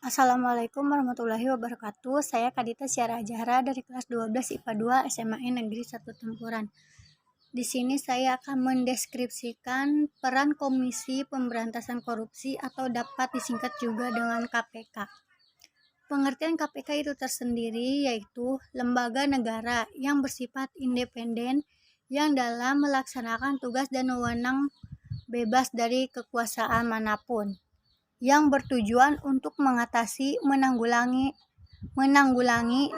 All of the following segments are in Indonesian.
Assalamualaikum warahmatullahi wabarakatuh. Saya Kadita Syara Jahra dari kelas 12 IPA 2 SMA Negeri 1 Tempuran. Di sini saya akan mendeskripsikan peran Komisi Pemberantasan Korupsi atau dapat disingkat juga dengan KPK. Pengertian KPK itu tersendiri yaitu lembaga negara yang bersifat independen yang dalam melaksanakan tugas dan wewenang bebas dari kekuasaan manapun, yang bertujuan untuk mengatasi, menanggulangi,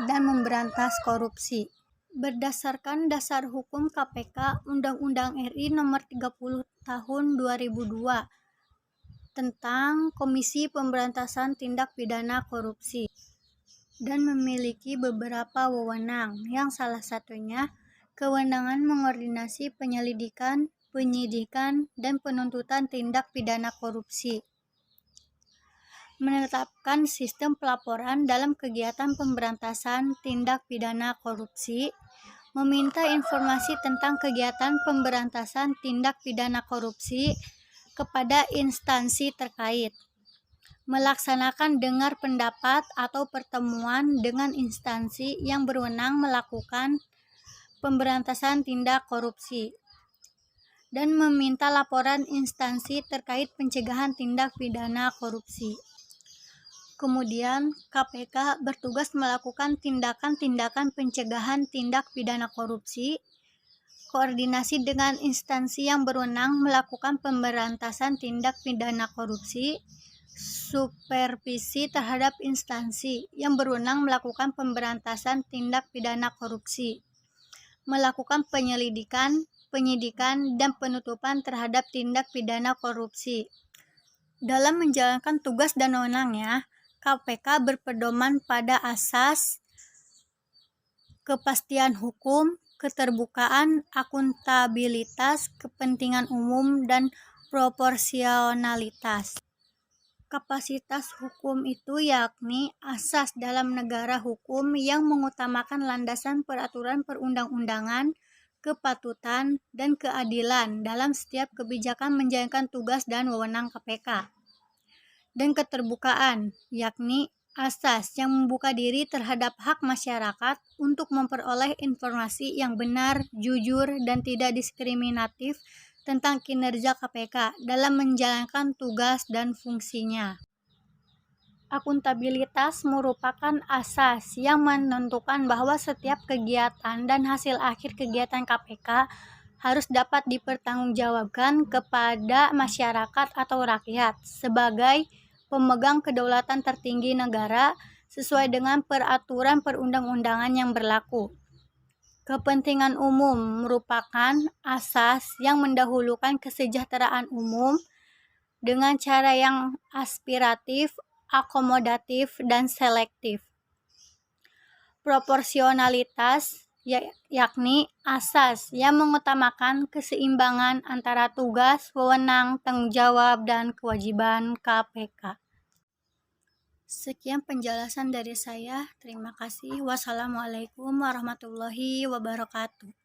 dan memberantas korupsi. Berdasarkan dasar hukum KPK Undang-Undang RI Nomor 30 Tahun 2002 tentang Komisi Pemberantasan Tindak Pidana Korupsi dan memiliki beberapa wewenang, yang salah satunya kewenangan mengordinasi penyelidikan, penyidikan, dan penuntutan tindak pidana korupsi, menetapkan sistem pelaporan dalam kegiatan pemberantasan tindak pidana korupsi, meminta informasi tentang kegiatan pemberantasan tindak pidana korupsi kepada instansi terkait, melaksanakan dengar pendapat atau pertemuan dengan instansi yang berwenang melakukan pemberantasan tindak korupsi, dan meminta laporan instansi terkait pencegahan tindak pidana korupsi. Kemudian, KPK bertugas melakukan tindakan-tindakan pencegahan tindak pidana korupsi, koordinasi dengan instansi yang berwenang melakukan pemberantasan tindak pidana korupsi, supervisi terhadap instansi yang berwenang melakukan pemberantasan tindak pidana korupsi, melakukan penyelidikan, penyidikan, dan penutupan terhadap tindak pidana korupsi. Dalam menjalankan tugas dan wewenangnya, KPK berpedoman pada asas kepastian hukum, keterbukaan, akuntabilitas, kepentingan umum, dan proporsionalitas. Kapasitas hukum itu yakni asas dalam negara hukum yang mengutamakan landasan peraturan perundang-undangan, kepatutan, dan keadilan dalam setiap kebijakan menjalankan tugas dan wewenang KPK. Dan keterbukaan, yakni asas yang membuka diri terhadap hak masyarakat untuk memperoleh informasi yang benar, jujur, dan tidak diskriminatif tentang kinerja KPK dalam menjalankan tugas dan fungsinya. Akuntabilitas merupakan asas yang menentukan bahwa setiap kegiatan dan hasil akhir kegiatan KPK harus dapat dipertanggungjawabkan kepada masyarakat atau rakyat sebagai pemegang kedaulatan tertinggi negara sesuai dengan peraturan perundang-undangan yang berlaku. Kepentingan umum merupakan asas yang mendahulukan kesejahteraan umum dengan cara yang aspiratif, akomodatif, dan selektif. Proporsionalitas yakni asas yang mengutamakan keseimbangan antara tugas, wewenang, tanggung jawab, dan kewajiban KPK. Sekian penjelasan dari saya. Terima kasih. Wassalamualaikum warahmatullahi wabarakatuh.